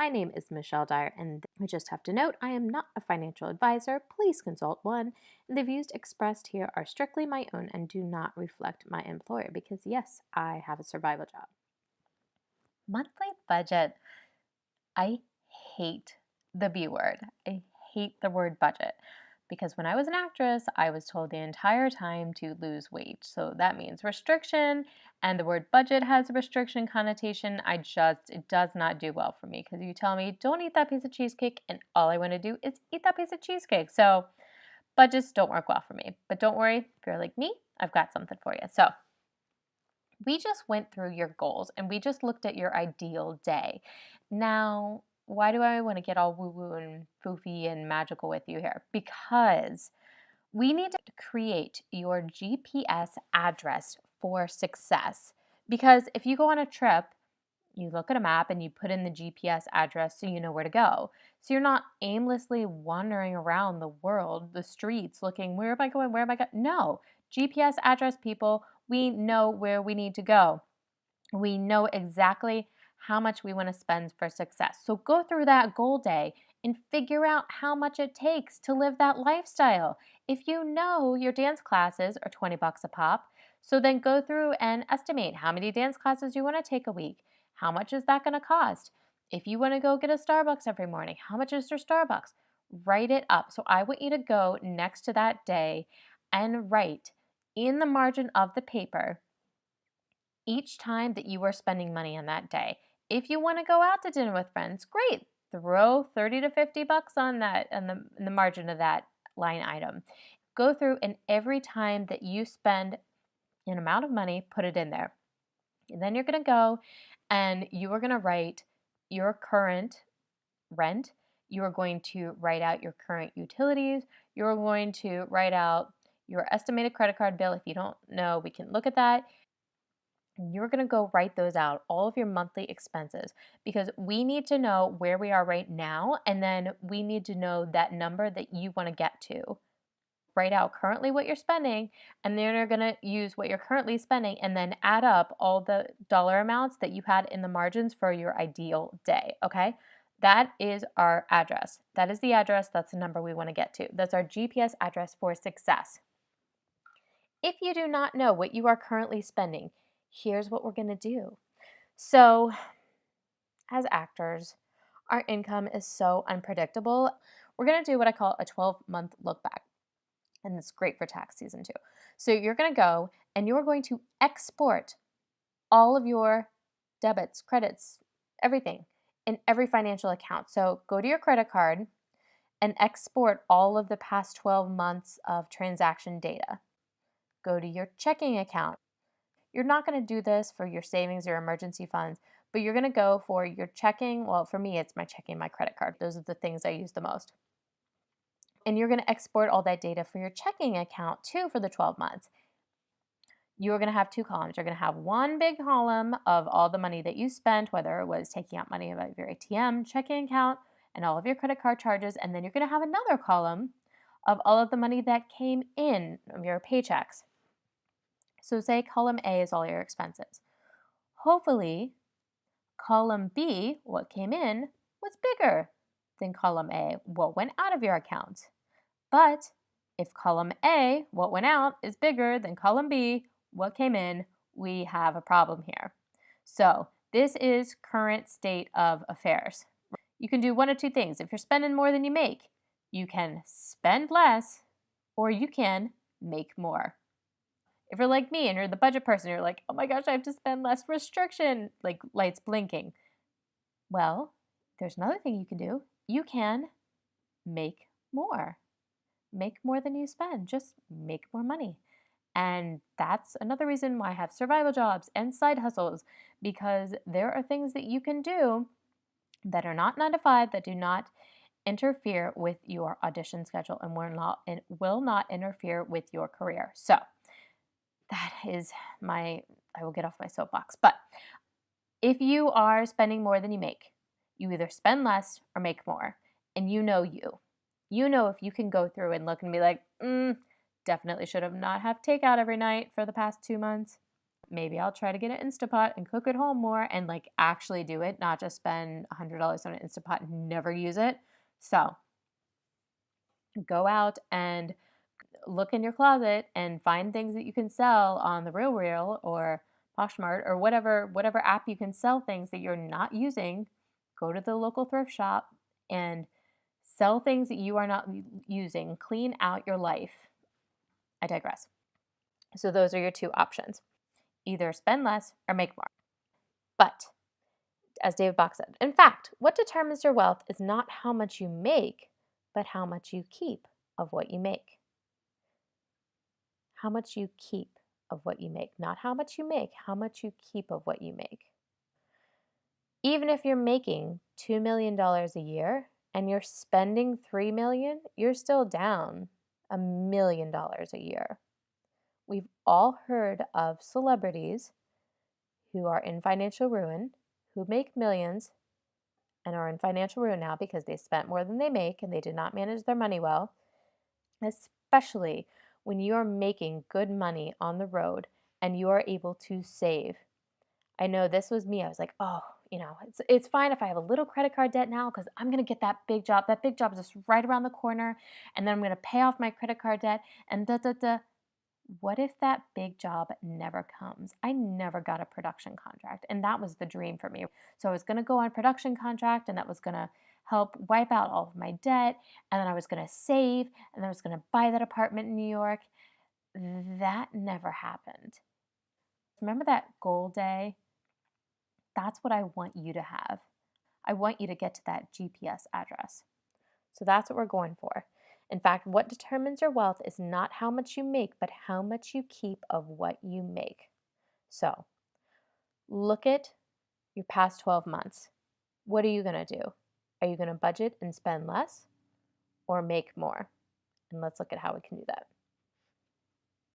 My name is Michelle Dyer, and I just have to note I am not a financial advisor. Please consult one. And the views expressed here are strictly my own and do not reflect my employer because, yes, I have a survival job. Monthly budget. I hate the B word. I hate the word budget because when I was an actress, I was told the entire time to lose weight. So that means restriction, and the word budget has a restriction connotation. It does not do well for me because you tell me, don't eat that piece of cheesecake, and all I want to do is eat that piece of cheesecake. So budgets don't work well for me. But don't worry, if you're like me, I've got something for you. So we just went through your goals and we just looked at your ideal day. Now, why do I want to get all woo woo and foofy and magical with you here? Because we need to create your GPS address for success. Because if you go on a trip, you look at a map and you put in the GPS address so you know where to go. So you're not aimlessly wandering around the world, the streets, looking, where am I going? Where am I going? No, GPS address, people, we know where we need to go. We know exactly how much we want to spend for success. So go through that goal day and figure out how much it takes to live that lifestyle. If you know your dance classes are 20 bucks a pop, so then go through and estimate how many dance classes you want to take a week. How much is that going to cost? If you want to go get a Starbucks every morning, how much is your Starbucks? Write it up. So I want you to go next to that day and write in the margin of the paper each time that you are spending money on that day. If you want to go out to dinner with friends, great. Throw 30 to 50 bucks on that in the margin of that line item. Go through and every time that you spend an amount of money, put it in there. And then you're going to go and you are going to write your current rent. You are going to write out your current utilities. You're going to write out your estimated credit card bill. If you don't know, we can look at that. You're going to go write those out, all of your monthly expenses, because we need to know where we are right now, and then we need to know that number that you want to get to. Write out currently what you're spending, and then you're going to use what you're currently spending and then add up all the dollar amounts that you had in the margins for your ideal day, okay? That is our address. That is the address. That's the number we want to get to. That's our GPS address for success. If you do not know what you are currently spending, here's what we're going to do. So, as actors, our income is so unpredictable. We're going to do what I call a 12-month look back. And it's great for tax season too. So, you're going to go and you're going to export all of your debits, credits, everything in every financial account. So, go to your credit card and export all of the past 12 months of transaction data. Go to your checking account. You're not going to do this for your savings or emergency funds, but you're going to go for your checking. Well, for me, it's my checking, my credit card. Those are the things I use the most. And you're going to export all that data for your checking account too for the 12 months. You're going to have two columns. You're going to have one big column of all the money that you spent, whether it was taking out money out of your ATM, checking account, and all of your credit card charges. And then you're going to have another column of all of the money that came in of your paychecks. So say column A is all your expenses. Hopefully, column B, what came in, was bigger than column A, what went out of your account. But if column A, what went out, is bigger than column B, what came in, we have a problem here. So this is current state of affairs. You can do one of two things. If you're spending more than you make, you can spend less or you can make more. If you're like me and you're the budget person, you're like, oh my gosh, I have to spend less, restriction, like lights blinking. Well, there's another thing you can do. You can make more. Make more than you spend. Just make more money. And that's another reason why I have survival jobs and side hustles, because there are things that you can do that are not 9 to 5, that do not interfere with your audition schedule and will not interfere with your career. So that is I will get off my soapbox. But if you are spending more than you make, you either spend less or make more. And you know if you can go through and look and be like, definitely should have not have takeout every night for the past 2 months. maybe I'll try to get an Instapot and cook at home more and like actually do it, not just spend $100 on an Instapot and never use it. So go out and look in your closet and find things that you can sell on the Real Real or Poshmark or whatever app you can sell things that you're not using. Go to the local thrift shop and sell things that you are not using. Clean out your life. I digress. So those are your two options. Either spend less or make more. But as David Bach said, in fact, what determines your wealth is not how much you make, but how much you keep of what you make. How much you keep of what you make, not how much you make, how much you keep of what you make. Even if you're making $2 million a year and you're spending $3 million, you're still down $1 million a year. We've all heard of celebrities who are in financial ruin, who make millions and are in financial ruin now because they spent more than they make and they did not manage their money well, especially when you are making good money on the road and you are able to save. I know this was me. I was like, oh, it's fine if I have a little credit card debt now because I'm going to get that big job. That big job is just right around the corner. And then I'm going to pay off my credit card debt and da da da. What if that big job never comes? I never got a production contract, and that was the dream for me. So I was going to go on a production contract, and that was going to help wipe out all of my debt, and then I was going to save, and then I was going to buy that apartment in New York. That never happened. Remember that goal day? That's what I want you to have. I want you to get to that GPS address. So that's what we're going for. In fact, what determines your wealth is not how much you make, but how much you keep of what you make. So look at your past 12 months. What are you going to do? Are you going to budget and spend less or make more? And let's look at how we can do that.